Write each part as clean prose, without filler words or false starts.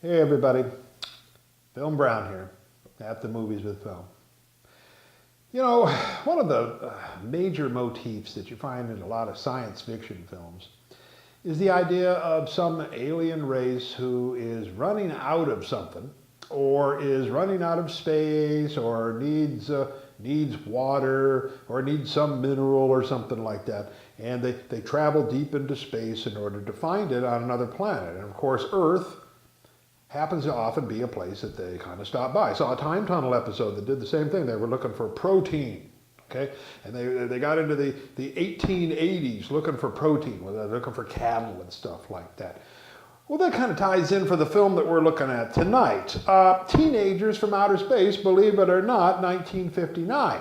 Hey everybody, Philm Brown here at the Movies with Philm. You know, one of the major motifs that you find in a lot of science fiction films is the idea of some alien race who is running out of something, or is running out of space, or needs water, or needs some mineral or something like that. And they travel deep into space in order to find it on another planet. And of course, Earth happens to often be a place that they kind of stop by. I saw a time tunnel episode that did the same thing. They were looking for protein, okay? And they got into the 1880s looking for protein, looking for cattle and stuff like that. Well, that kind of ties in for the film that we're looking at tonight. Teenagers from Outer Space, believe it or not, 1959.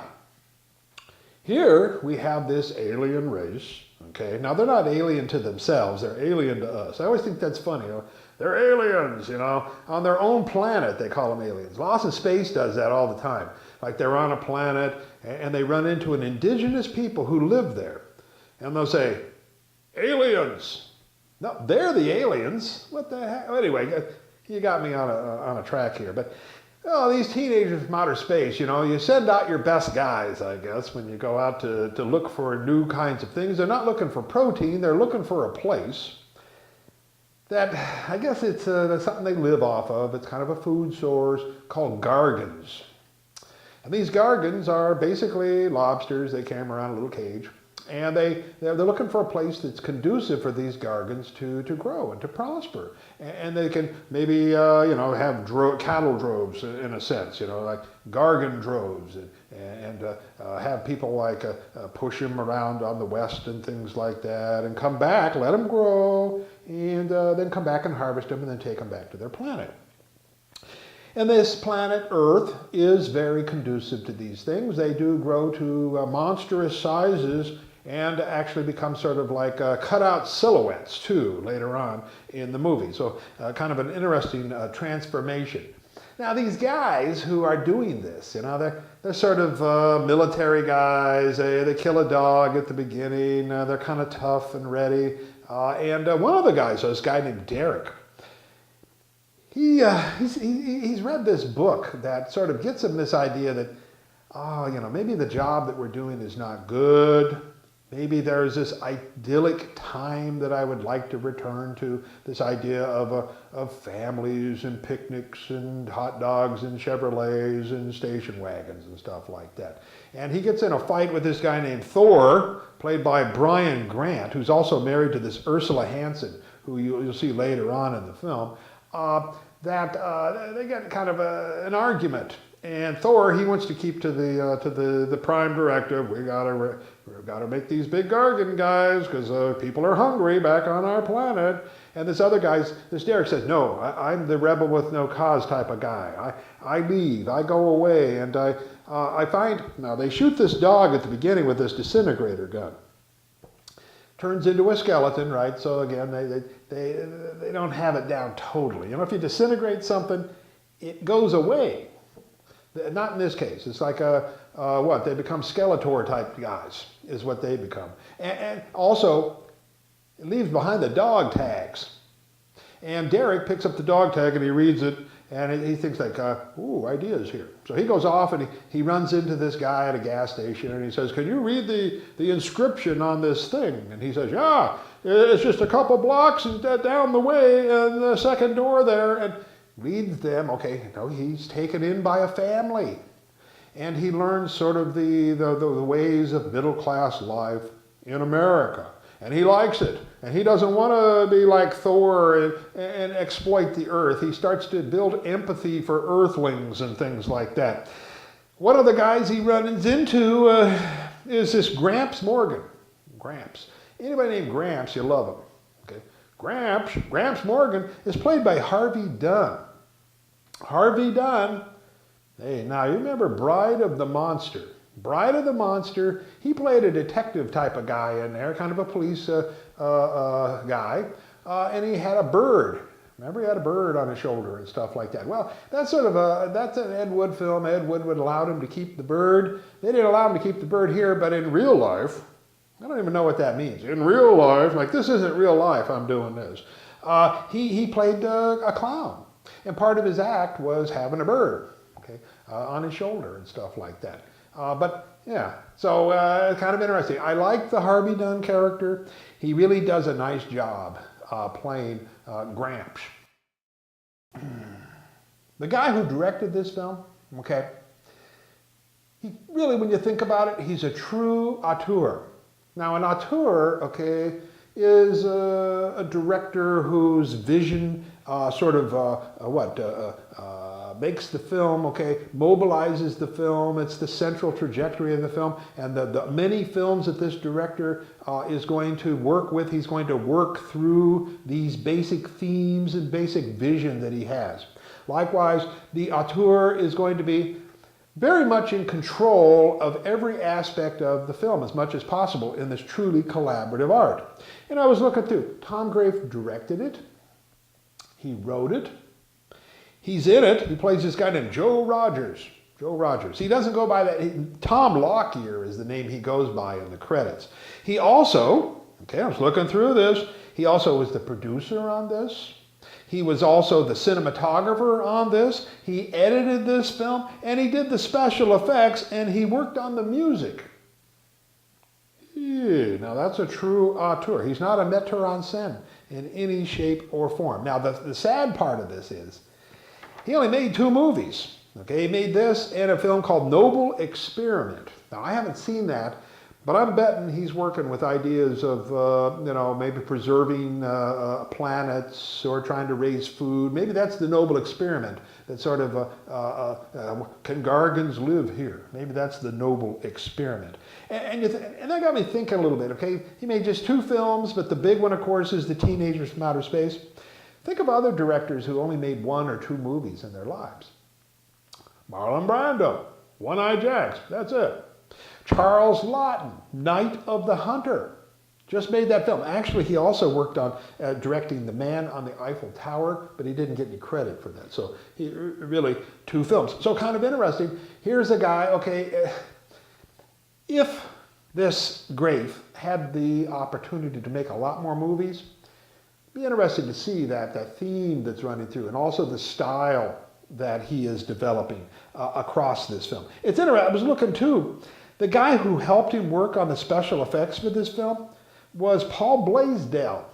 Here we have this alien race, okay? Now, they're not alien to themselves, they're alien to us. I always think that's funny, they're aliens, on their own planet they call them aliens. Lost in Space does that all the time. Like they're on a planet and they run into an indigenous people who live there. And they'll say, aliens. No, they're the aliens. What the heck? Anyway, you got me on a track here. But these teenagers from outer space, you send out your best guys, I guess, when you go out to look for new kinds of things. They're not looking for protein, they're looking for a place that, I guess it's something they live off of. It's kind of a food source called gargans. And these gargans are basically lobsters. They came around a little cage. And they're looking for a place that's conducive for these gargans to grow and to prosper. And they can maybe, have cattle droves in a sense, like gargan droves, and have people like push them around on the west and things like that, and come back, let them grow, and then come back and harvest them and then take them back to their planet. And this planet Earth is very conducive to these things. They do grow to monstrous sizes and actually become sort of like cutout silhouettes too later on in the movie. So kind of an interesting transformation. Now these guys who are doing this, they're sort of military guys. They kill a dog at the beginning. They're kind of tough and ready. And one of the guys, this guy named Derek, he's read this book that sort of gets him this idea that, maybe the job that we're doing is not good. Maybe there's this idyllic time that I would like to return to, this idea of families and picnics and hot dogs and Chevrolets and station wagons and stuff like that. And he gets in a fight with this guy named Thor, played by Brian Grant, who's also married to this Ursula Hanson, who you'll see later on in the film. They get kind of an argument. And Thor, he wants to keep to the prime directive. We gotta make these big gargan guys because people are hungry back on our planet. And this other guy, this Derek says, no, I'm the rebel with no cause type of guy. I leave, I go away, and I find, now they shoot this dog at the beginning with this disintegrator gun. Turns into a skeleton, right? So again, they don't have it down totally. If you disintegrate something, it goes away. Not in this case. It's like they become Skeletor type guys is what they become. And also, it leaves behind the dog tags. And Derek picks up the dog tag and he reads it and he thinks like, ooh, ideas here. So he goes off and he runs into this guy at a gas station and he says, can you read the inscription on this thing? And he says, yeah, it's just a couple blocks down the way and the second door there. And leads them, he's taken in by a family. And he learns sort of the ways of middle-class life in America. And he likes it. And he doesn't want to be like Thor and exploit the Earth. He starts to build empathy for Earthlings and things like that. One of the guys he runs into is this Gramps Morgan. Gramps. Anybody named Gramps, you love him. Gramps Morgan is played by Harvey Dunn. Harvey Dunn, hey, now you remember Bride of the Monster. Bride of the Monster, he played a detective type of guy in there, kind of a police guy, and he had a bird. Remember, he had a bird on his shoulder and stuff like that. Well, that's an Ed Wood film. Ed Wood allowed him to keep the bird. They didn't allow him to keep the bird here, but in real life, I don't even know what that means. In real life, like this isn't real life, I'm doing this. He played a clown. And part of his act was having a bird, okay, on his shoulder and stuff like that. But yeah, so kind of interesting. I like the Harvey Dunn character. He really does a nice job playing Gramps. The guy who directed this film, okay, he really, when you think about it, he's a true auteur. Now, an auteur, okay, is a director whose vision makes the film, okay, mobilizes the film. It's the central trajectory of the film. And the many films that this director is going to work with, he's going to work through these basic themes and basic vision that he has. Likewise, the auteur is going to be very much in control of every aspect of the film as much as possible in this truly collaborative art. And I was looking through. Tom Grafe directed it. He wrote it. He's in it. He plays this guy named Joe Rogers. Joe Rogers. He doesn't go by that. Tom Lockyer is the name he goes by in the credits. He also, okay, I was looking through this, he also was the producer on this. He was also the cinematographer on this. He edited this film, and he did the special effects, and he worked on the music. Yeah, now that's a true auteur. He's not a metteur en scène in any shape or form. Now the sad part of this is, he only made 2 movies. Okay, he made this and a film called Noble Experiment. Now I haven't seen that, but I'm betting he's working with ideas of, maybe preserving planets or trying to raise food. Maybe that's the noble experiment that sort of, can Gargans live here? Maybe that's the noble experiment. And that got me thinking a little bit, okay? He made just 2 films, but the big one, of course, is The Teenagers from Outer Space. Think of other directors who only made 1 or 2 movies in their lives. Marlon Brando, One-Eye Jacks, that's it. Charles Laughton, Night of the Hunter, just made that film. Actually, he also worked on directing The Man on the Eiffel Tower, but he didn't get any credit for that. So he really 2 films. So kind of interesting. Here's a guy, okay, if this Grafe had the opportunity to make a lot more movies, it'd be interesting to see that theme that's running through and also the style that he is developing across this film. It's interesting. I was looking too. The guy who helped him work on the special effects for this film was Paul Blaisdell.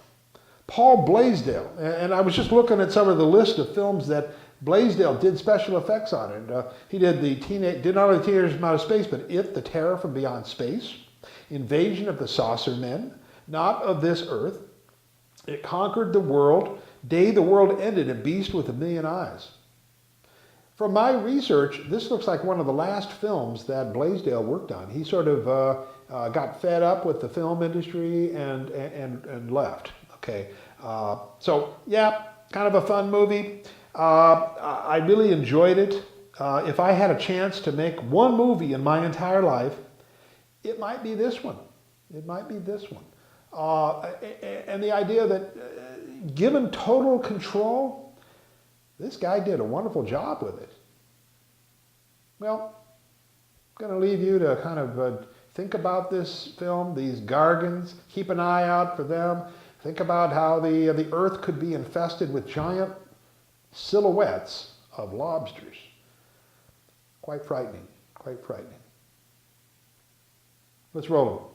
Paul Blaisdell. And I was just looking at some of the list of films that Blaisdell did special effects on. And he did did not only Teenagers from Outer Space, but It, The Terror from Beyond Space, Invasion of the Saucer Men, Not of This Earth, It Conquered the World, Day the World Ended, and Beast with a Million Eyes. From my research, this looks like one of the last films that Blaisdell worked on. He sort of got fed up with the film industry and left. Okay, so yeah, kind of a fun movie. I really enjoyed it. If I had a chance to make 1 movie in my entire life, it might be this one. It might be this one. And the idea that given total control, this guy did a wonderful job with it. Well, I'm going to leave you to kind of think about this film, these Gargans. Keep an eye out for them. Think about how the earth could be infested with giant silhouettes of lobsters. Quite frightening, quite frightening. Let's roll them.